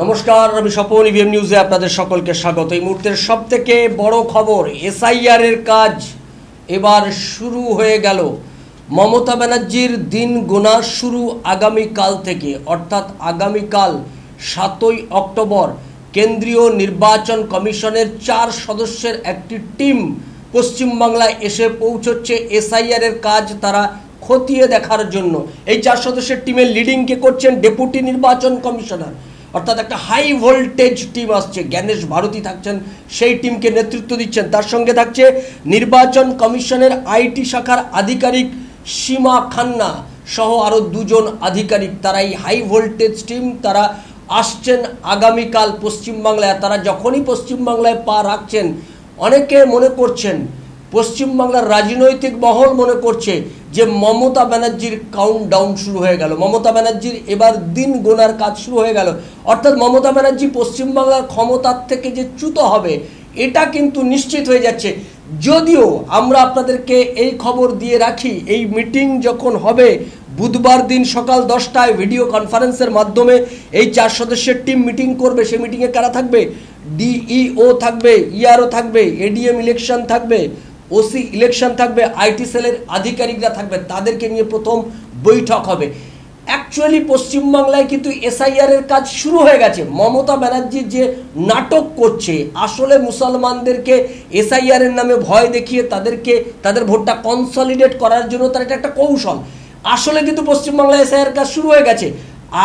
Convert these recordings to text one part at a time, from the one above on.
নমস্কার, আমি স্বপন। ইভিএম নিউজে আপনাদের সকলকে স্বাগত। এই মুহূর্তের সবথেকে বড় খবর, এসআইআর এর কাজ এবার শুরু হয়ে গেল। মমতা ব্যানার্জির দিন গোনা শুরু আগামীকাল থেকে, অর্থাৎ আগামীকাল 7ই অক্টোবর কেন্দ্রীয় নির্বাচন কমিশনের 4 সদস্যের একটি টিম পশ্চিমবাংলায় এসে পৌঁছচ্ছে এসআইআর এর কাজ তারা খতিয়ে দেখার জন্য। এই 4 সদস্যের টিমের লিডিংকে করছেন ডেপুটি নির্বাচন কমিশনার, অর্থাৎ একটা হাই ভোল্টেজ টিম আসছে। জ্ঞানেশ ভারতী থাকছেন, সেই টিমকে নেতৃত্ব দিচ্ছেন। তার সঙ্গে থাকছে নির্বাচন কমিশনের আইটি শাখার আধিকারিক সীমা খান্না সহ আরও 2 জন আধিকারিক। তারা এই হাই ভোল্টেজ টিম, তারা আসছেন আগামীকাল পশ্চিমবাংলায়। তারা যখনই পশ্চিমবাংলায় পা রাখছেন, অনেকে মনে করছেন, পশ্চিমবাংলার রাজনৈতিক মহল মনে করছে যে মমতা ব্যানার্জির কাউন্টডাউন শুরু হয়ে গেল, মমতা ব্যানার্জির এবার দিন গোনার কাজ শুরু হয়ে গেল। অর্থাৎ মমতা ব্যানার্জি পশ্চিমবাংলার ক্ষমতার থেকে যে চ্যুত হবে, এটা কিন্তু নিশ্চিত হয়ে যাচ্ছে। যদিও আমরা আপনাদেরকে এই খবর দিয়ে রাখি, এই মিটিং যখন হবে বুধবার দিন সকাল 10টায় ভিডিও কনফারেন্সের মাধ্যমে এই 4 সদস্যের টিম মিটিং করবে। সেই মিটিংয়ে কারা থাকবে? ডিইও থাকবে, ইআরও থাকবে, এডিএম ইলেকশন থাকবে, ওসি ইলেকশন থাকবে, আইটি সেলের আধিকারিকরা থাকবে। তাদেরকে নিয়ে প্রথম বৈঠক হবে। অ্যাকচুয়ালি পশ্চিমবাংলায় কিন্তু এসআইআর এর কাজ শুরু হয়ে গেছে। মমতা ব্যানার্জি যে নাটক করছে, আসলে মুসলমানদেরকে এসআইআর এর নামে ভয় দেখিয়ে তাদের ভোটটা কনসলিডেট করার জন্য তার এটা একটা কৌশল। আসলে কিন্তু পশ্চিমবাংলায় এসআইআর কাজ শুরু হয়ে গেছে।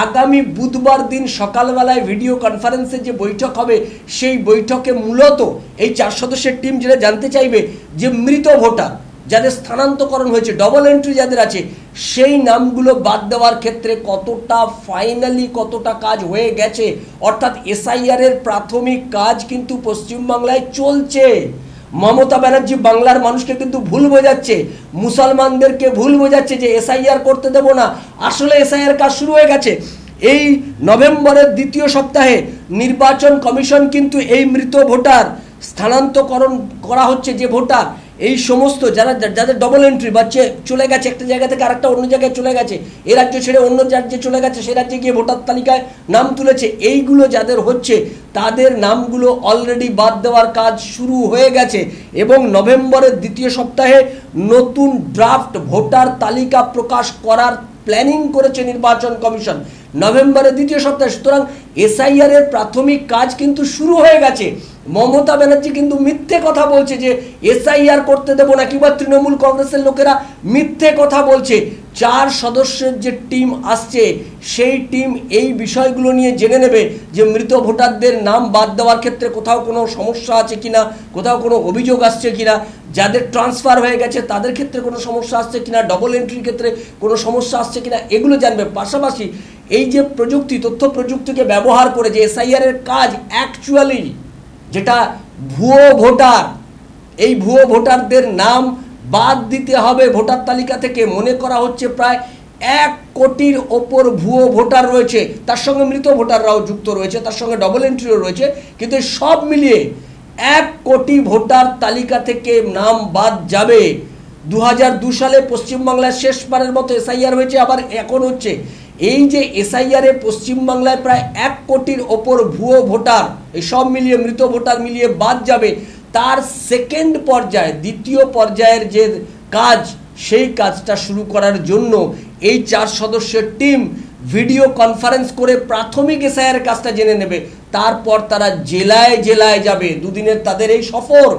আগামী বুধবার দিন সকালবেলায় ভিডিও কনফারেন্সে যে বৈঠক হবে, সেই বৈঠকে মূলত এই 4 সদস্যের টিম যেটা জানতে চাইবে যে মৃত ভোটার যাদের স্থানান্তকরণ হয়েছে, ডবল এন্ট্রি যাদের আছে, সেই নামগুলো বাদ দেওয়ার ক্ষেত্রে কতটা কাজ হয়ে গেছে। অর্থাৎ এসআইআর এর প্রাথমিক কাজ কিন্তু পশ্চিমবাংলায় চলছে। মমতা ব্যানার্জি বাংলার মানুষকে কিন্তু ভুল বোঝাচ্ছে, মুসলমানদেরকে ভুল বোঝাচ্ছে যে এসআইআর করতে দেব না। আসলে এসআইআর কাজ শুরু হয়ে গেছে। এই নভেম্বরের 2য় সপ্তাহে নির্বাচন কমিশন কিন্তু এই মৃত ভোটার স্থানান্তকরণ করা হচ্ছে, যে ভোটার এই সমস্ত যাদের ডবল এন্ট্রি বা চলে গেছে একটা জায়গা থেকে আরেকটা অন্য জায়গায় চলে গেছে, এ রাজ্য ছেড়ে অন্য রাজ্যে চলে গেছে, সে রাজ্যে গিয়ে ভোটার তালিকায় নাম তুলেছে, এইগুলো যাদের হচ্ছে তাদের নামগুলো অলরেডি বাদ দেওয়ার কাজ শুরু হয়ে গেছে। এবং নভেম্বরের 2য় সপ্তাহে নতুন ড্রাফট ভোটার তালিকা প্রকাশ করার প্ল্যানিং করেছে নির্বাচন কমিশন নভেম্বরের 2য় সপ্তাহে। সুতরাং এসআইআর এর প্রাথমিক কাজ কিন্তু শুরু হয়ে গেছে। মমতা ব্যানার্জি কিন্তু মিথ্যে কথা বলছে যে এসআইআর করতে দেব না, কিংবা তৃণমূল কংগ্রেসের লোকেরা মিথ্যে কথা বলছে। 4 সদস্যের যে টিম আসছে, সেই টিম এই বিষয়গুলো নিয়ে জেনে নেবে যে মৃত ভোটারদের নাম বাদ দেওয়ার ক্ষেত্রে কোথাও কোনো সমস্যা আছে কিনা, কোথাও কোনো অভিযোগ আসছে কিনা, যাদের ট্রান্সফার হয়ে গেছে তাদের ক্ষেত্রে কোনো সমস্যা আসছে কিনা, ডবল এন্ট্রির ক্ষেত্রে কোনো সমস্যা আসছে কিনা, এগুলো জানবে। পাশাপাশি এই যে তথ্য প্রযুক্তিকে ব্যবহার করে যে এসআইআর এর কাজ, অ্যাকচুয়ালি যেটা ভুয়ো ভোটার, এই ভুয়ো ভোটারদের নাম বাদ দিতে হবে ভোটার তালিকা থেকে। মনে করা হচ্ছে প্রায় 1 কোটির ওপর ভুয়ো ভোটার রয়েছে, তার সঙ্গে মৃত ভোটাররাও যুক্ত রয়েছে, তার সঙ্গে ডবল এন্ট্রিও রয়েছে। কিন্তু সব মিলিয়ে 1 কোটি ভোটার তালিকা থেকে নাম বাদ যাবে। 2002 সালে পশ্চিমবাংলায় শেষবারের মতো এসআইআর হয়েছে, আবার এখন হচ্ছে। এই যে এসআইআর এ পশ্চিমবাংলায় প্রায় 1 কোটির ওপর ভুয়ো ভোটার, এই সব মিলিয়ে মৃত ভোটার মিলিয়ে বাদ যাবে, তার সেকেন্ড পর্যায়ে 2য় পর্যায়ের যে কাজ, সেই কাজটা শুরু করার জন্য এই 4 সদস্যের টিম ভিডিও কনফারেন্স করে প্রাথমিক এসআইআর কাজটা জেনে নেবে। তারপর তারা জেলায় জেলায় যাবে। 2 দিনের তাদের এই সফর,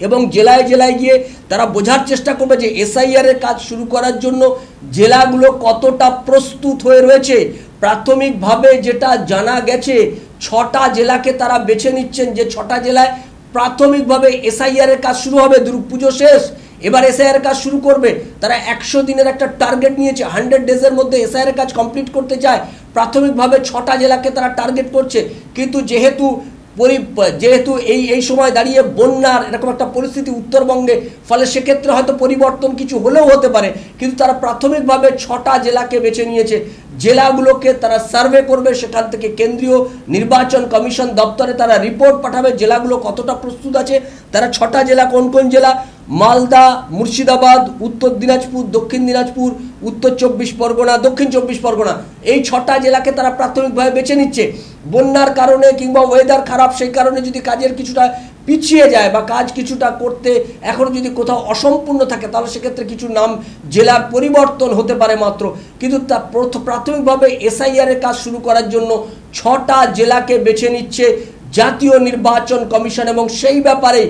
এবং জেলায় জেলায় গিয়ে তারা বোঝার চেষ্টা করবে যে এসআইআর এর কাজ শুরু করার জন্য জেলাগুলো কতটা প্রস্তুত হয়ে রয়েছে। প্রাথমিকভাবে যেটা জানা গেছে, 6টা জেলাকে তারা বেছে নিচ্ছেন, যে 6টা জেলায় প্রাথমিকভাবে এসআইআর এর কাজ শুরু হবে। দুর্গাপুজো শেষ, এবার এসআইআর কাজ শুরু করবে। তারা 100 দিনের একটা টার্গেট নিয়েছে, 100 ডেজের মধ্যে এসআইআর কাজ কমপ্লিট করতে চায়। প্রাথমিকভাবে 6টা জেলাকে তারা টার্গেট করছে। কিন্তু যেহেতু এই সময় দাঁড়িয়ে বন্যার এরকম একটা পরিস্থিতি উত্তরবঙ্গে, ফলে সেক্ষেত্রে হয়তো পরিবর্তন কিছু হলেও হতে পারে। কিন্তু তারা প্রাথমিকভাবে 6টা জেলাকে বেছে নিয়েছে। জেলাগুলোকে তারা সার্ভে করবে, সেখান থেকে কেন্দ্রীয় নির্বাচন কমিশন দপ্তরে তারা রিপোর্ট পাঠাবে জেলাগুলো কতটা প্রস্তুত আছে। তারা 6টা জেলা কোন কোন জেলা, মালদা, মুর্শিদাবাদ, উত্তর দিনাজপুর, দক্ষিণ দিনাজপুর, উত্তর 24 পরগনা, দক্ষিণ 24 পরগনা, এই 6টা জেলাকে তারা প্রাথমিকভাবে বেছে নিচ্ছে। বন্যার কারণে কিংবা ওয়েদার খারাপ, সেই কারণে যদি কাজের কিছুটা পিছিয়ে যায় বা কাজ কিছুটা করতে এখনও যদি কোথাও অসম্পূর্ণ থাকে, তাহলে সেক্ষেত্রে কিছু নাম জেলার পরিবর্তন হতে পারে মাত্র। কিন্তু তা প্রাথমিকভাবে এসআইআরের কাজ শুরু করার জন্য 6টা জেলাকে বেছে নিচ্ছে জাতীয় নির্বাচন কমিশন, এবং সেই ব্যাপারে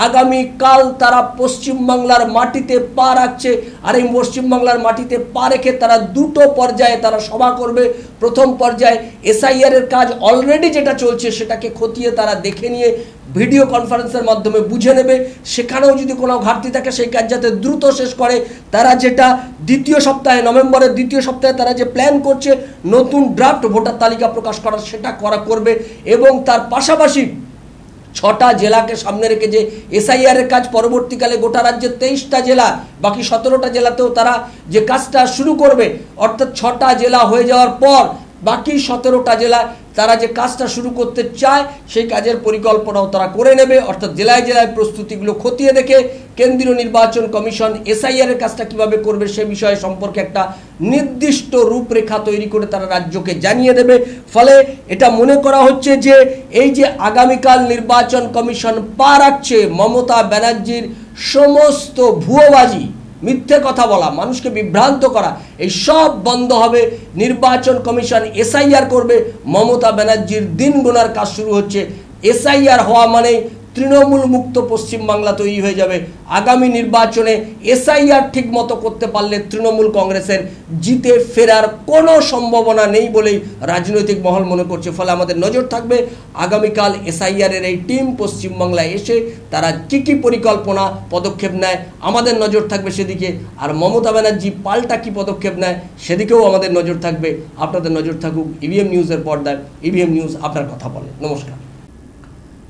আগামীকাল তারা পশ্চিমবাংলার মাটিতে পা রাখছে। আর এই পশ্চিমবাংলার মাটিতে পা রেখে তারা দুটো পর্যায়ে তারা সভা করবে। প্রথম পর্যায়ে এসআইআরের কাজ অলরেডি যেটা চলছে সেটাকে খতিয়ে তারা দেখে নিয়ে ভিডিও কনফারেন্সের মাধ্যমে বুঝে নেবে। সেখানেও যদি কোনো ঘাটতি থাকে সেই কাজ যাতে দ্রুত শেষ করে, তারা যেটা দ্বিতীয় সপ্তাহে, নভেম্বরের দ্বিতীয় সপ্তাহে তারা যে প্ল্যান করছে নতুন ড্রাফট ভোটার তালিকা প্রকাশ করার, সেটা করবে। এবং তার পাশাপাশি 6টা জেলাকে সামনে রেখে যে এসআইআরের কাজ পরবর্তীকালে গোটা রাজ্যের 23টা জেলা, বাকি 17টা জেলাতেও তারা যে কাজটা শুরু করবে, অর্থাৎ 6টা জেলা হয়ে যাওয়ার পর বাকি 17টা জেলা তারা যে কাজটা শুরু করতে চায় সেই কাজের পরিকল্পনাও তারা করে নেবে। অর্থাৎ জেলায় জেলায় প্রস্তুতিগুলো খতিয়ে দেখে কেন্দ্রীয় নির্বাচন কমিশন এসআইআরের কাজটা কিভাবে করবে সে বিষয়ে সম্পর্কে একটা নির্দিষ্ট রূপরেখা তৈরি করে তারা রাজ্যকে জানিয়ে দেবে। ফলে এটা মনে করা হচ্ছে যে এই যে আগামীকাল নির্বাচন কমিশন পা রাখছে, মমতা ব্যানার্জির সমস্ত ভুয়োবাজি, মিথ্যে কথা বলা, মানুষকে বিভ্রান্ত করা, এই সব বন্ধ হবে। নির্বাচন কমিশন এসআইআর করবে। মমতা ব্যানার্জির দিন গোনার কাজ শুরু হচ্ছে। এসআইআর হওয়া মানে তৃণমূল মুক্ত পশ্চিমবাংলা তৈরি হয়ে যাবে। আগামী নির্বাচনে এসআইআর ঠিক মতো করতে পারলে তৃণমূল কংগ্রেসের জিতে ফেরার কোনো সম্ভাবনা নেই বলেই রাজনৈতিক মহল মনে করছে। ফলে আমাদের নজর থাকবে আগামীকাল এসআইআরের এই টিম পশ্চিমবাংলায় এসে তারা কী পরিকল্পনা পদক্ষেপ নেয়, আমাদের নজর থাকবে সেদিকে। আর মমতা ব্যানার্জি পাল্টা কী পদক্ষেপ নেয় সেদিকেও আমাদের নজর থাকবে। আপনাদের নজর থাকুক ইভিএম নিউজের পর্দায়। ইভিএম নিউজ আপনার কথা বলে। নমস্কার।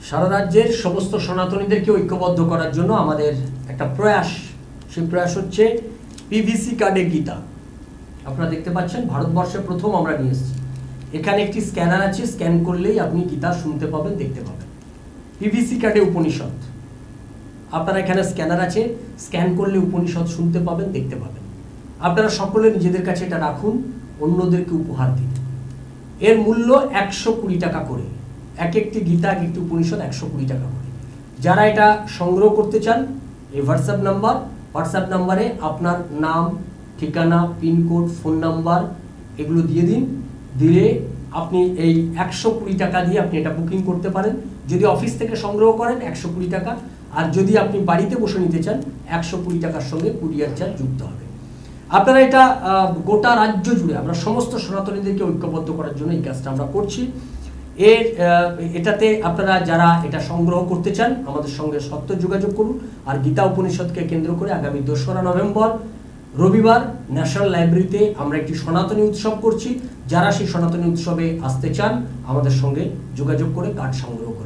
সারা রাজ্যের সমস্ত সনাতনীদেরকে ঐক্যবদ্ধ করার জন্য আমাদের একটা প্রয়াস, সেই প্রয়াস হচ্ছে পিভিসি কার্ডে গীতা। আপনারা দেখতে পাচ্ছেন ভারতবর্ষে প্রথম আমরা নিয়ে এসেছি। এখানে একটি স্ক্যানার আছে, স্ক্যান করলেই আপনি গীতা শুনতে পাবেন, দেখতে পাবেন। পিভিসি কার্ডে উপনিষদ, আপনারা এখানে স্ক্যানার আছে, স্ক্যান করলে উপনিষদ শুনতে পাবেন, দেখতে পাবেন। আপনারা সকলে নিজেদের কাছে এটা রাখুন, অন্যদেরকে উপহার দিন। এর মূল্য 120 টাকা করে, এক একটি গীতা, এক একটি উপনিষদ 120 টাকা করে। যারা এটা সংগ্রহ করতে চান, এই হোয়াটসঅ্যাপ নাম্বারে আপনার নাম, ঠিকানা, পিনকোড, ফোন নাম্বার এগুলো দিয়ে দিন। দিলে আপনি এই 120 টাকা দিয়ে আপনি এটা বুকিং করতে পারেন। যদি অফিস থেকে সংগ্রহ করেন 120 টাকা, আর যদি আপনি বাড়িতে বসে নিতে চান 120 টাকার সঙ্গে কুরিয়ার চার্জ যুক্ত হবে। আপনারা এটা গোটা রাজ্য জুড়ে আমরা সমস্ত সনাতনীদেরকে ঐক্যবদ্ধ করার জন্য এই কাজটা আমরা করছি। এটাতে আপনারা যারা এটা সংগ্রহ করতে চান আমাদের সঙ্গে সত্ত্বর যোগাযোগ করুন। আর গীতা উপনিষদকে কেন্দ্র করে আগামী 2রা নভেম্বর রবিবার ন্যাশনাল লাইব্রেরিতে আমরা একটি সনাতনী উৎসব করছি। যারা সেই সনাতনী উৎসবে আসতে চান আমাদের সঙ্গে যোগাযোগ করে কার্ড সংগ্রহ করুন।